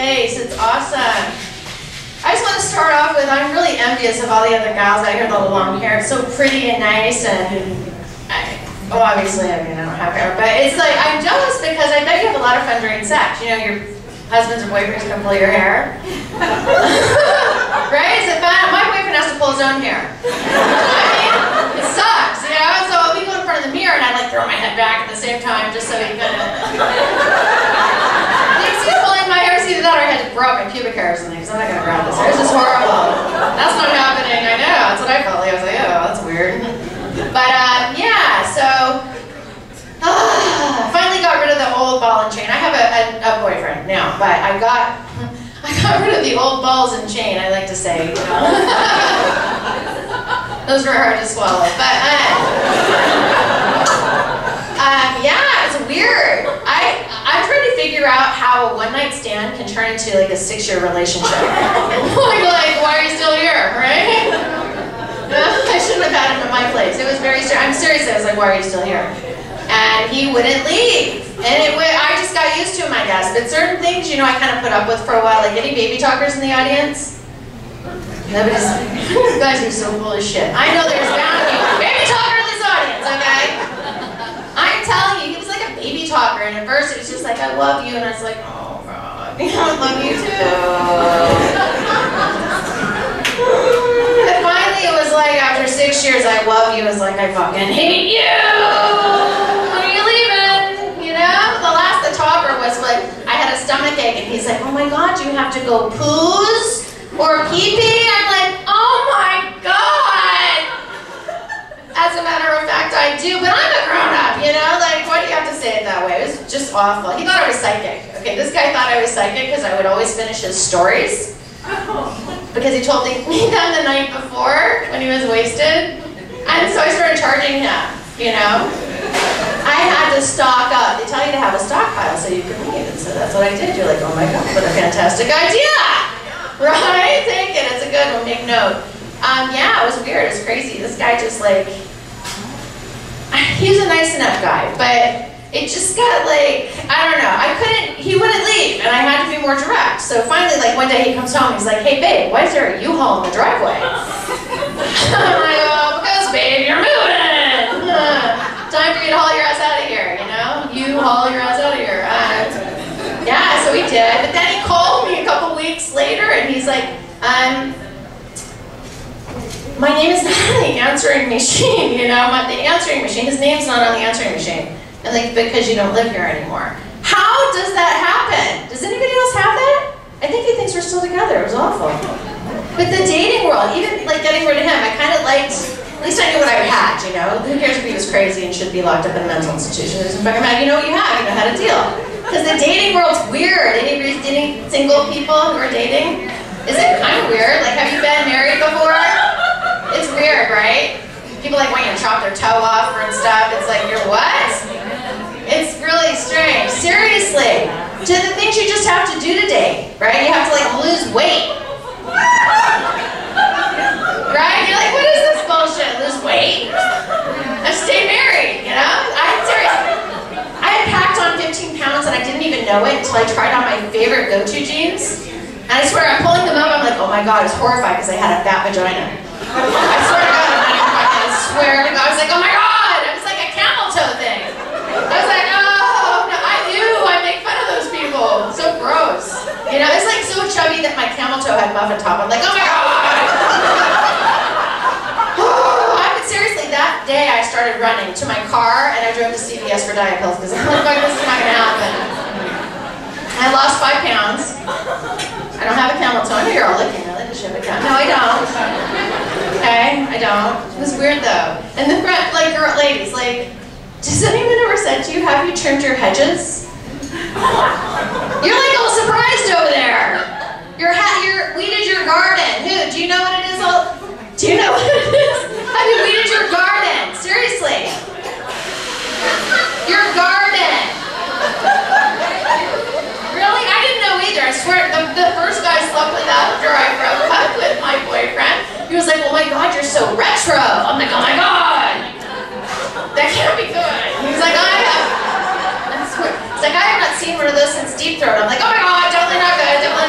face. It's awesome. I just want to start off with, I'm really envious of all the other gals out here with all the long hair. It's so pretty and nice, and obviously, I mean, I don't have hair, but it's like, I'm jealous because I bet you have a lot of fun during sex. You know, your husbands or boyfriends can pull your hair. Right? Is it fun? My boyfriend has to pull his own hair. I mean, it sucks, you know? So we go in front of the mirror and I like throw my head back at the same time just so he kind of... Thinks he's pulling my hair. See, that or I had to grow out my pubic hair or something because I'm not going to grow out this hair. This is horrible. That's not happening. I know. That's what I felt like. I was like, oh, that's weird. But yeah, so finally got rid of the old ball and chain. I have a boyfriend now, but I got rid of the old balls and chain, I like to say, you know. Those were hard to swallow, but yeah, it's weird. I'm trying to figure out how a one-night stand can turn into like a 6-year relationship. like, why are you still here, right? I shouldn't have had him at my place. It was very strange. I'm serious. I was like, why are you still here? And he wouldn't leave. And I just got used to him, I guess. But certain things, you know, I kind of put up with for a while. Like, any baby talkers in the audience? Nobody's, you guys are so full of shit. I know there's bound to be a baby talker in this audience, okay? I'm telling you, he was like a baby talker. And at first, it was just like, I love you. And I was like, oh, God, I love you too. And finally, it was like, after 6 years, I love you. It was like, I fucking hate you. When are you leaving? You know? The topper was like, I had a stomach ache, and he's like, oh my God, you have to go poos or pee-pee? I'm like, oh my God. As a matter of fact, I do, but I'm a grown-up, you know? Like, why do you have to say it that way? It was just awful. He thought I was psychic. Okay, this guy thought I was psychic because I would always finish his stories. Because he told me them the night before when he was wasted. And so I started charging him, you know? I had to stock up. They tell you to have a stockpile so you can leave. And so that's what I did. You're like, oh my God, what a fantastic idea! Right? Take it. It's a good one. Make note. Yeah, it was weird. It was crazy. This guy just like... He was a nice enough guy, but it just got like, I don't know. He wouldn't leave, and I had to be more direct. So finally, like one day he comes home, he's like, hey babe, why is there a U-Haul in the driveway? I'm like, oh, because babe, you're moving. Time for you to haul your ass out of here, you know? You haul your ass out of here. Yeah, so he did. But then he called me a couple weeks later, and he's like, my name is not on the answering machine, you know? The answering machine, his name's not on the answering machine. And like, because you don't live here anymore. How does that happen? Does anybody else have that? I think he thinks we're still together. It was awful. But the dating world, even like getting rid of him, I kind of liked, at least I knew what I had, you know? Who cares if he was crazy and should be locked up in a mental institution? It doesn't fucking matter. You know what you have, you know how to deal. Because the dating world's weird. Any single people who are dating? Is it kind of weird? Like, have you been married before? It's weird, right? People like want you to chop their toe off and stuff. It's like, you're what? It's really strange. Seriously. To the things you just have to do today, right? You have to like lose weight. Right? You're like, what is this bullshit? Lose weight? Stay married, you know? I'm serious. I had packed on 15 pounds and I didn't even know it until I tried on my favorite go-to jeans. And I swear, I'm pulling them up, I'm like, oh my God, I was horrified because I had a fat vagina. I swear to God, I swear to God, I was like, oh my God, it was like a camel toe thing. I was like, oh, no, I make fun of those people. So gross. You know, it's like so chubby that my camel toe had muffin top. I'm like, oh my God. But seriously, that day I started running to my car and I drove to CVS for Diet Pills because I'm like, fuck, this is not gonna happen. I lost 5 pounds. I don't have a camel toe. I know you're all looking. I like to shove a camel. No, I don't. Okay, I don't. It was weird though. And the front, like, ladies, like, does anyone ever said to you, have you trimmed your hedges? You're like all surprised over there. Weeded your garden. Who? Do you know what it is? Do you know what it is? Have you weeded your garden? Seriously. Your garden. Really? I didn't know either. I swear, the first guy I slept with after I broke up with my boyfriend, he was like, oh my God, you're so retro. I'm like, oh my God. That can't be good. He's like, I swear. It's like, I have not seen one of those since Deep Throat. I'm like, oh my God, definitely not good, definitely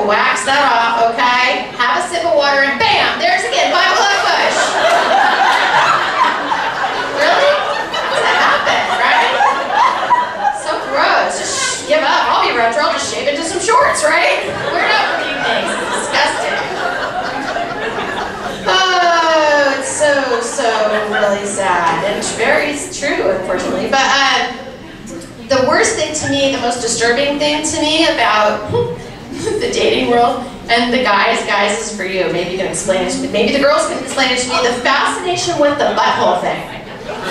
wax that off, okay? Have a sip of water and bam, there's again, 5 o'clock bush. Really? How does that happen, right? So gross. Just give up. I'll be retro. I'll just shave into some shorts, right? We're not for these things. It's disgusting. Oh, it's so really sad. And it's very true, unfortunately. But the worst thing to me, the most disturbing thing to me about the dating world and the guys is for you. Maybe you can explain it to me. Maybe the girls can explain it to me. The fascination with the butthole thing. You're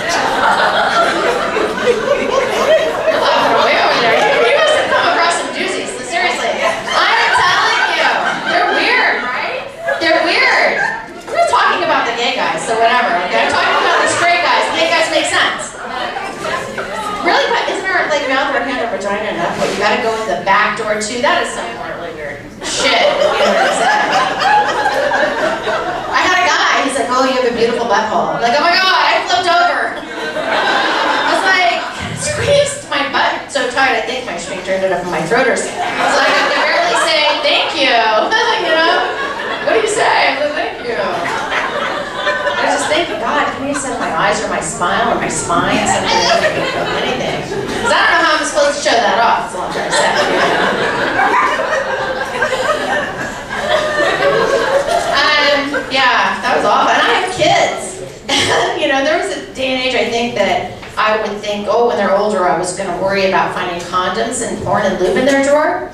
laughing away over there. You must have come across some doozies. Seriously. I'm telling you. They're weird, right? They're weird. I'm not talking about the gay guys, so whatever, okay? I'm talking about the straight guys. The gay guys make sense. Really, but isn't our like mouth or hand or vagina enough? But you gotta go in the back door too. That is some really weird shit. You know what I'm saying? I had a guy. He's like, "Oh, you have a beautiful butthole." I'm like, "Oh my god, I flipped over." I was like, squeezed my butt so tight. I think my sphincter ended up in my throat or something. I was like, I could barely say thank you. You know? What do you say? I was like, thank you. I was just thinking, God, can you send my eyes or my smile or my spine, something, anything? Because I don't know how I'm supposed to show that off, that's all I'm trying to say. Yeah, that was awful. And I have kids. You know, there was a day and age, I think, that I would think, oh, when they're older, I was going to worry about finding condoms and porn and lube in their drawer.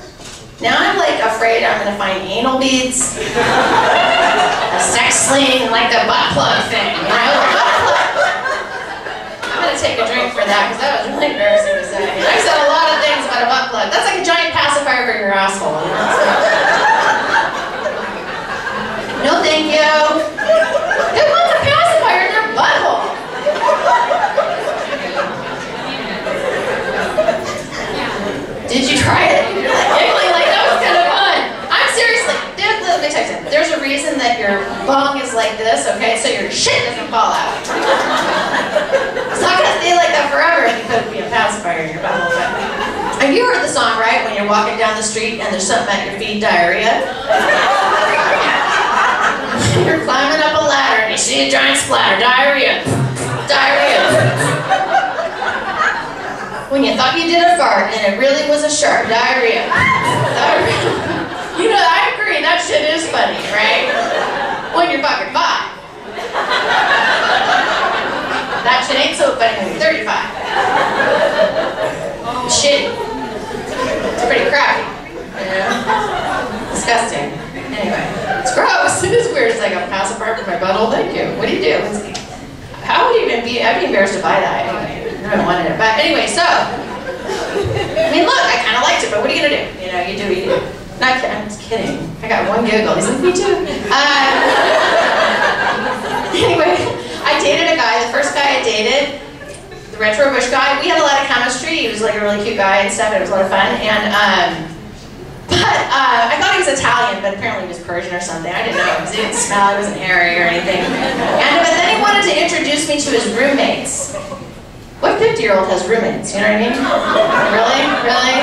Now I'm like afraid I'm going to find anal beads, a sex sling, like the butt plug thing, you know? The butt plug. I'm going to take a drink for that because that was really embarrassing to say. I've said a lot of things about a butt plug. That's like a giant pacifier for your asshole, you know? No, thank you. Who wants a pacifier in their butthole? Did you try it? You're like giggling like that was kind of fun. I'm seriously, let me tell you something. There's a reason that your bung is like this, okay? So your shit doesn't fall out. It's not gonna stay like that forever if you put a pacifier in your butthole. Have you heard the song, right? When you're walking down the street and there's something at your feet, diarrhea? You're climbing up a ladder and you see a giant splatter, diarrhea. Diarrhea. When you thought you did a fart and it really was a shark, diarrhea. Diarrhea. You know, I agree, that shit is funny, right? When you're fucking 5. That shit ain't so funny when you're 35. Shit. It's pretty crappy. You know? Disgusting. Anyway, it's gross. It is weird. It's like a pacifier for my butthole. Thank you. What do you do? How would you even be? I'd be embarrassed to buy that anyway. I don't want it. But anyway, so I mean, look, I kind of liked it, but what are you gonna do? You know, you do what you do. Not kidding. I'm just kidding. I got one giggle. He's like, me too. Anyway, I dated a guy. The first guy I dated, the retro bush guy. We had a lot of chemistry. He was like a really cute guy and stuff. It was a lot of fun. And I thought he was Italian, but apparently he was Persian or something. I didn't know because he didn't smell. He wasn't hairy or anything. But then he wanted to introduce me to his roommates. What 50-year-old has roommates? You know what I mean? Really? Really?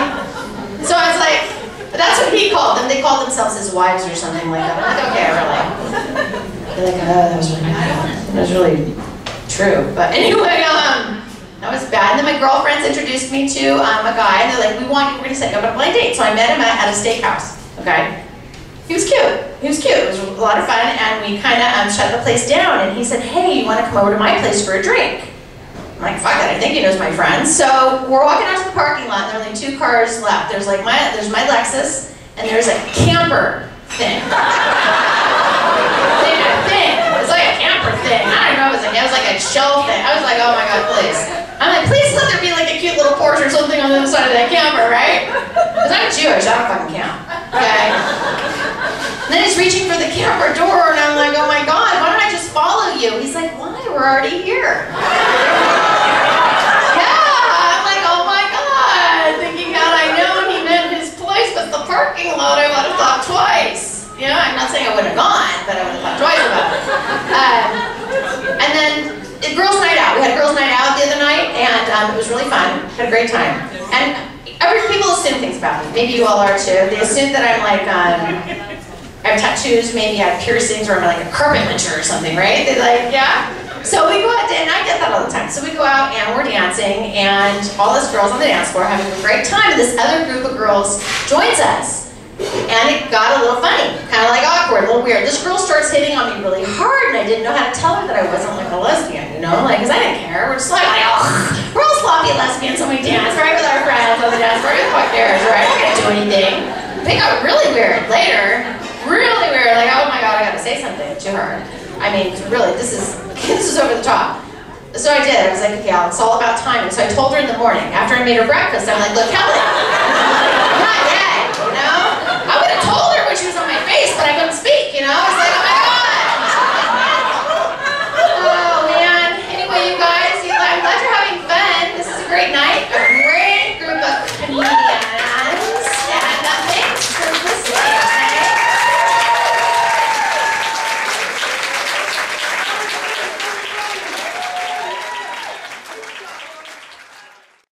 So I was like, but that's what he called them. They called themselves his wives or something like that. I'm like, okay, really. They're like, oh, that was really bad. That was really true. But anyway, that was bad. And then my girlfriends introduced me to a guy, and they're like, we're going to set you up on a blind date. So I met him at a steakhouse, okay? He was cute. He was cute. It was a lot of fun, and we kind of shut the place down, and he said, hey, you want to come over to my place for a drink? I'm like, fuck it, I think he knows my friends. So we're walking out to the parking lot, and there are only 2 cars left. There's my Lexus, and there's a camper thing. It's like a camper thing. I don't know, it was like a shell thing. I was like, oh my god, please. I'm like, please let there be like a cute little Porsche or something on the other side of that camper, right? Because I'm Jewish, I don't fucking count, okay? And then he's reaching for the camper door, and I'm like, oh my god, why don't I just follow you? He's like, why? We're already here. Parking lot, I would have thought twice. You know, I'm not saying I would have gone, but I would have thought twice about it. And then, girls' night out. We had a girls' night out the other night, and it was really fun. Had a great time. And people assume things about me. Maybe you all are too. They assume that I'm like, I have tattoos, maybe I have piercings, or I'm like a carpet lyncher or something, right? They're like, yeah? So we go out, and I get that all the time. So we go out and we're dancing, and all us girls on the dance floor having a great time, and this other group of girls joins us. And it got a little funny, kind of like awkward, a little weird. This girl starts hitting on me really hard, and I didn't know how to tell her that I wasn't like a lesbian, you know? Like, because I didn't care. We're just like, oh, we're all sloppy lesbians, so we dance, right, with our friends on the dance floor. Who the fuck cares, right? We're not gonna do anything. It got really weird later. Really weird, like, oh my god, I gotta say something to her. I mean, really, this is over the top. So I did. I was like, okay, Alex, it's all about time. And so I told her in the morning, after I made her breakfast, I'm like, look, Kelly,